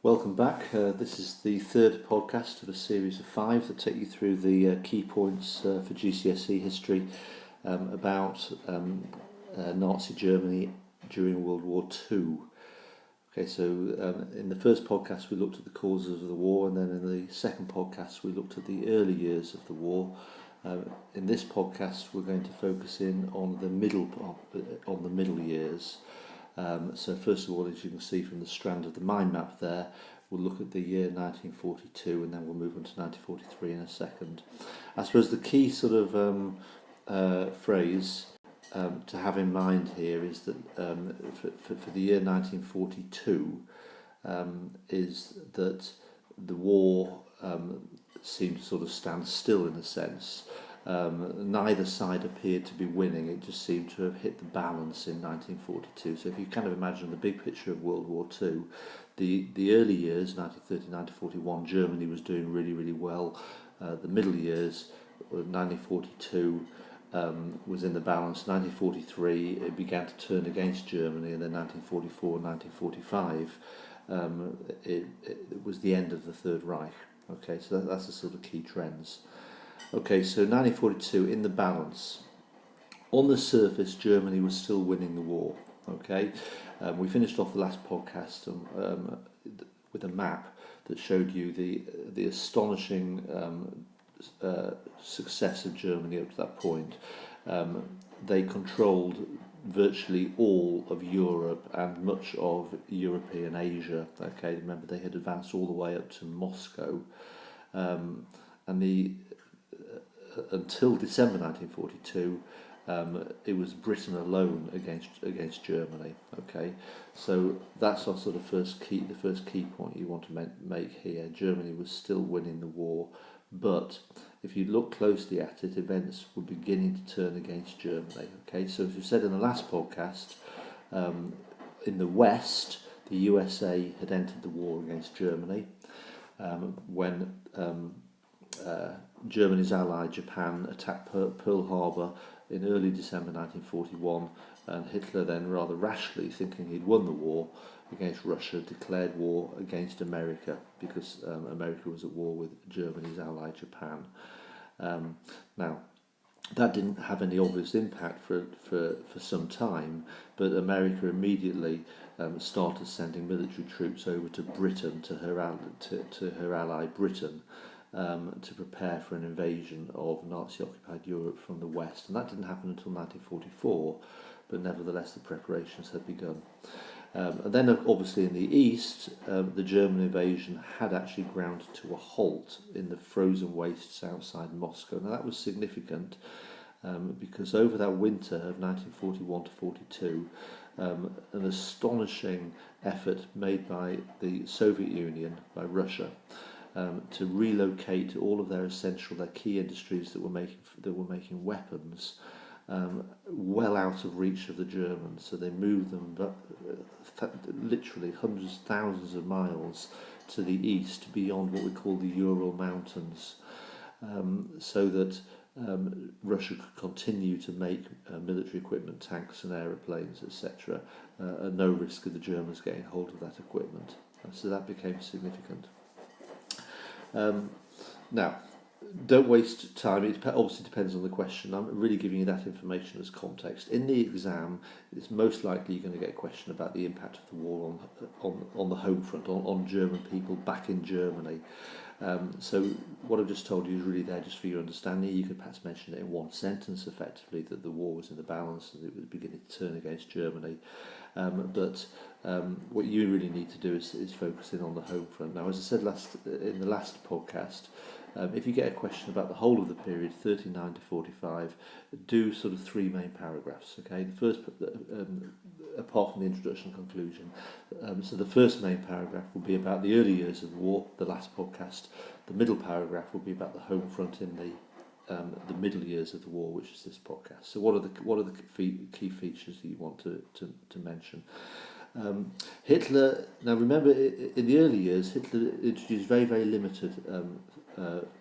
Welcome back. This is the third podcast of a series of 5 that take you through the key points for GCSE History about Nazi Germany during World War II. Okay, so in the first podcast we looked at the causes of the war, and then in the second podcast we looked at the early years of the war. In this podcast we're going to focus in on the middle years. So first of all, as you can see from the strand of the mind map there, we'll look at the year 1942 and then we'll move on to 1943 in a second. I suppose the key sort of phrase to have in mind here is that for the year 1942 is that the war seemed to sort of stand still in a sense. Neither side appeared to be winning. It just seemed to have hit the balance in 1942. So if you kind of imagine the big picture of World War II, the early years, 1939 to 41, Germany was doing really, really well. The middle years, 1942, was in the balance. 1943, it began to turn against Germany, and then 1944 and 1945, it was the end of the Third Reich. Okay, so that's the sort of key trends. Okay, so 1942 in the balance. On the surface, Germany was still winning the war. Okay, we finished off the last podcast with a map that showed you the astonishing success of Germany up to that point. They controlled virtually all of Europe and much of European Asia. Okay, remember they had advanced all the way up to Moscow, and until December 1942, it was Britain alone against Germany. Okay, so that's our sort of the first key point you want to make here. Germany was still winning the war, but if you look closely at it, events were beginning to turn against Germany. Okay, so as we said in the last podcast, in the West, the USA had entered the war against Germany when Germany's ally Japan attacked Pearl Harbor in early December 1941, and Hitler then, rather rashly, thinking he'd won the war against Russia, declared war against America because America was at war with Germany's ally Japan. Now, that didn't have any obvious impact for some time, but America immediately started sending military troops over to Britain, to her ally Britain, to prepare for an invasion of Nazi-occupied Europe from the West. And that didn't happen until 1944, but nevertheless the preparations had begun. And then obviously in the East, the German invasion had actually ground to a halt in the frozen wastes outside Moscow. Now that was significant because over that winter of 1941 to 42, an astonishing effort made by the Soviet Union, by Russia, to relocate all of their key industries that were making weapons well out of reach of the Germans. So they moved them literally hundreds, thousands of miles to the east, beyond what we call the Ural Mountains, so that Russia could continue to make military equipment, tanks and aeroplanes, etc., at no risk of the Germans getting hold of that equipment. So that became significant. Now, don't waste time. It obviously depends on the question. I'm really giving you that information as context. In the exam, it's most likely you're going to get a question about the impact of the war on the home front, on German people back in Germany. So what I've just told you is really there just for your understanding. You could perhaps mention it in one sentence, effectively, that the war was in the balance and it was beginning to turn against Germany. But what you really need to do is focus in on the home front. Now, as I said in the last podcast, if you get a question about the whole of the period, 39 to 45, do sort of 3 main paragraphs. Okay, the first, apart from the introduction and conclusion, so the first main paragraph will be about the early years of the war, the last podcast. The middle paragraph will be about the home front in the middle years of the war, which is this podcast. So what are the key features that you want to mention? Hitler. Now remember, in the early years, Hitler introduced very, very limited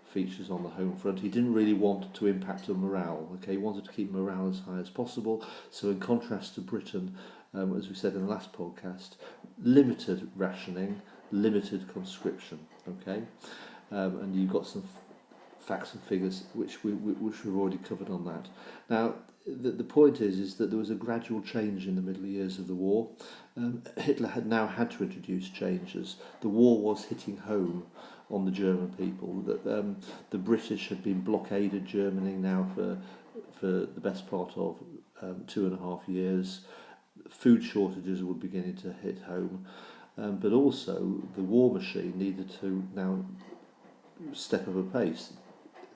features on the home front. He didn't really want to impact on morale. Okay, he wanted to keep morale as high as possible. So in contrast to Britain, as we said in the last podcast, limited rationing, limited conscription. Okay, and you've got some facts and figures which we've already covered on that. Now, the point is that there was a gradual change in the middle years of the war. Hitler had to introduce changes. The war was hitting home on the German people. That the British had been blockaded Germany now for the best part of 2.5 years. Food shortages were beginning to hit home, but also the war machine needed to now step up a pace.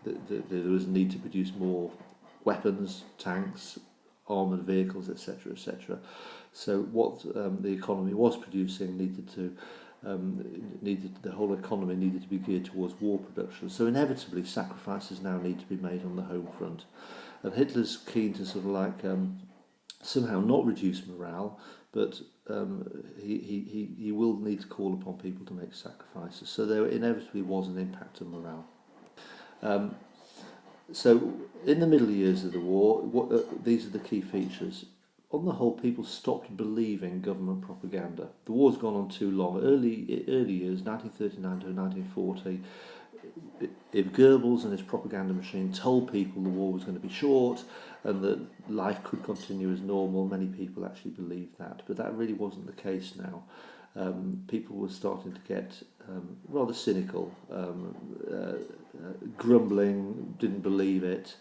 There was a need to produce more weapons, tanks, armoured vehicles, etc., etc. So what the economy was producing the whole economy needed to be geared towards war production. So inevitably, sacrifices now need to be made on the home front, and Hitler's keen to sort of like somehow not reduce morale, but he will need to call upon people to make sacrifices. So there inevitably was an impact on morale. So in the middle years of the war, these are the key features. On the whole, people stopped believing government propaganda. The war's gone on too long. Early years, 1939 to 1940, if Goebbels and his propaganda machine told people the war was going to be short and that life could continue as normal, many people actually believed that. But that really wasn't the case now. People were starting to get rather cynical, grumbling, didn't believe it.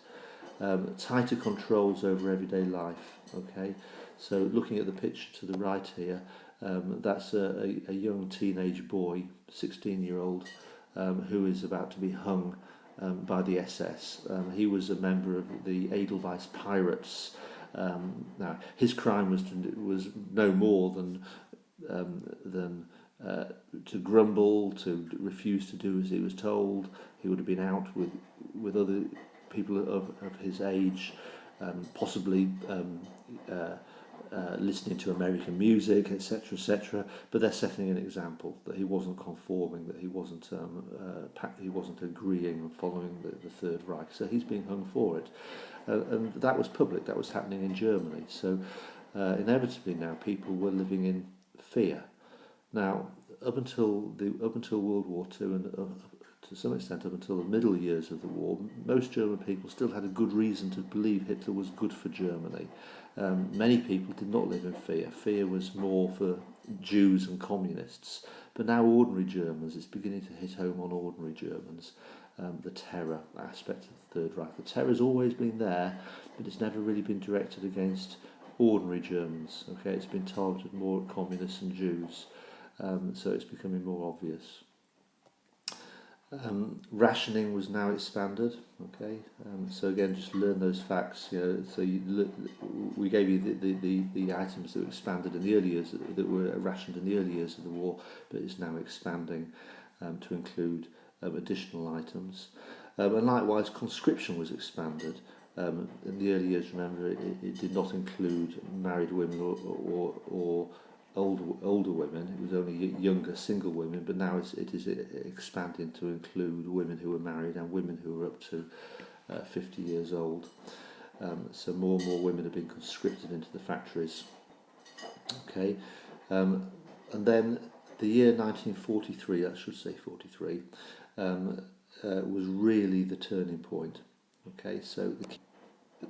Tighter controls over everyday life. Okay, so looking at the picture to the right here, that's a young teenage boy, 16-year-old, who is about to be hung by the SS. He was a member of the Edelweiss Pirates. Now, his crime was no more than to grumble, to refuse to do as he was told. He would have been out with other people of his age, possibly listening to American music, etc., etc. But they're setting an example that he wasn't conforming, that he wasn't agreeing and following the Third Reich. So he's being hung for it, and that was public. That was happening in Germany. So inevitably now people were living in fear. Now, up until World War II and to some extent up until the middle years of the war, most German people still had a good reason to believe Hitler was good for Germany. Many people did not live in fear. Fear was more for Jews and communists. But now ordinary Germans, it's beginning to hit home on ordinary Germans, the terror aspect of the Third Reich. The terror's always been there, but it's never really been directed against ordinary Germans. Okay, it's been targeted more at communists and Jews. So it's becoming more obvious. Rationing was now expanded. Okay, so again, just learn those facts. So we gave you the items that were expanded in the early years, that were rationed in the early years of the war, but it's now expanding to include additional items. And likewise, conscription was expanded. In the early years, remember, it did not include married women or older women. It was only younger single women, but now it is expanding to include women who were married and women who were up to 50 years old. So more and more women are being conscripted into the factories. Okay, and then the year 1943, I should say 43, was really the turning point. Okay, so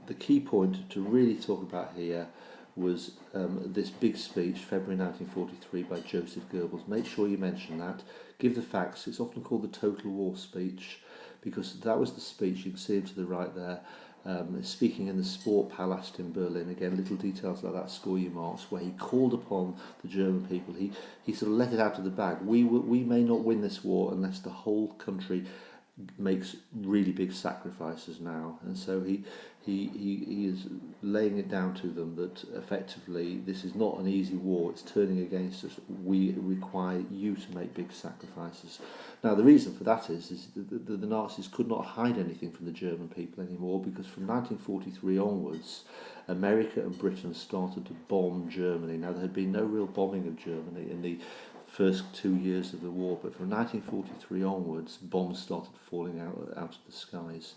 the key point to really talk about here was this big speech, February 1943, by Joseph Goebbels. Make sure you mention that. Give the facts. It's often called the Total War Speech, because that was the speech. You can see him to the right there, speaking in the Sportpalast in Berlin. Again, little details like that score you marks, where he called upon the German people. He sort of let it out of the bag. We may not win this war unless the whole country makes really big sacrifices now, and so he is laying it down to them that effectively this is not an easy war, it's turning against us, we require you to make big sacrifices. Now the reason for that is the Nazis could not hide anything from the German people anymore, because from 1943 onwards America and Britain started to bomb Germany. Now there had been no real bombing of Germany in the first 2 years of the war, but from 1943 onwards, bombs started falling out of the skies,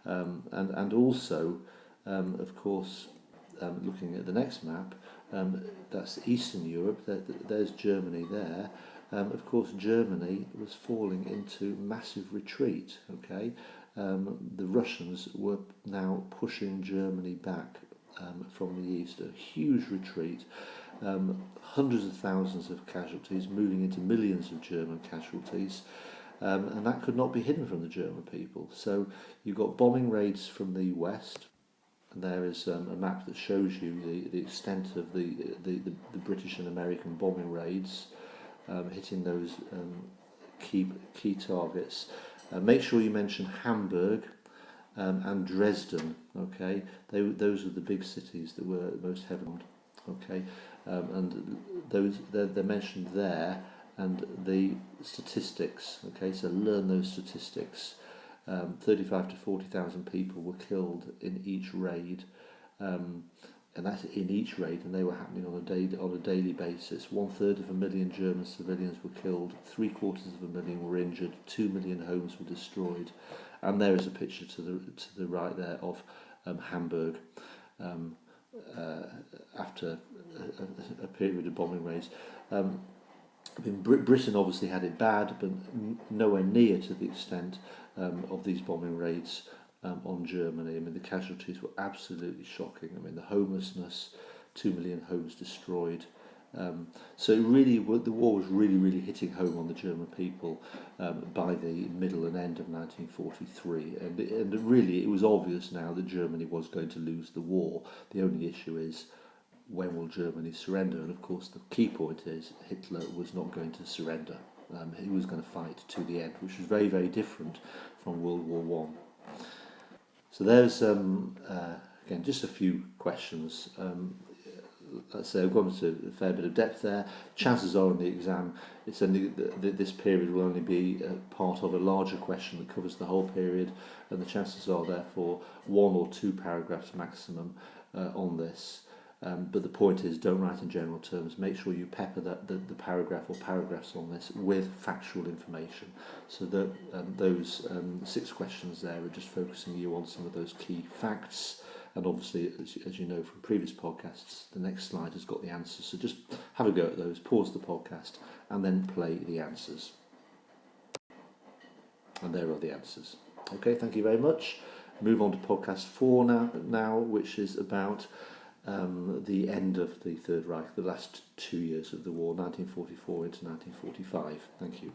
and also, of course, looking at the next map, that's Eastern Europe. There's Germany there, of course, Germany was falling into massive retreat. Okay, the Russians were now pushing Germany back from the east, a huge retreat, hundreds of thousands of casualties, moving into millions of German casualties. And that could not be hidden from the German people. So you've got bombing raids from the west, and there is a map that shows you the extent of the British and American bombing raids, hitting those key targets. Make sure you mention Hamburg and Dresden. Okay, those are the big cities that were most heavily bombed. Okay, and those they're mentioned there. And the statistics, okay, so learn those statistics. 35 to 40,000 people were killed in each raid, and that's in each raid, and they were happening on a daily basis. 1/3 German civilians were killed, 750,000 were injured, 2 million homes were destroyed, and there is a picture to the right there of Hamburg after a period of bombing raids. I mean, Britain obviously had it bad, but nowhere near to the extent of these bombing raids on Germany. I mean, the casualties were absolutely shocking. I mean, the homelessness, 2 million homes destroyed. So really, the war was really hitting home on the German people by the middle and end of 1943. And really, it was obvious now that Germany was going to lose the war. The only issue is, when will Germany surrender? And of course the key point is Hitler was not going to surrender. He was going to fight to the end, which was very different from World War One. So there's again just a few questions. Let's say I've gone into a fair bit of depth there. Chances are on the exam, it's only this period will only be part of a larger question that covers the whole period, and the chances are therefore 1 or 2 paragraphs maximum on this. But the point is, don't write in general terms. Make sure you pepper the paragraph or paragraphs on this with factual information. So that those 6 questions there are just focusing you on some of those key facts. And obviously, as you know from previous podcasts, the next slide has got the answers. So just have a go at those, pause the podcast, and then play the answers. And there are the answers. Okay, thank you very much. Move on to podcast 4 now, which is about the end of the Third Reich, the last 2 years of the war, 1944 into 1945. Thank you.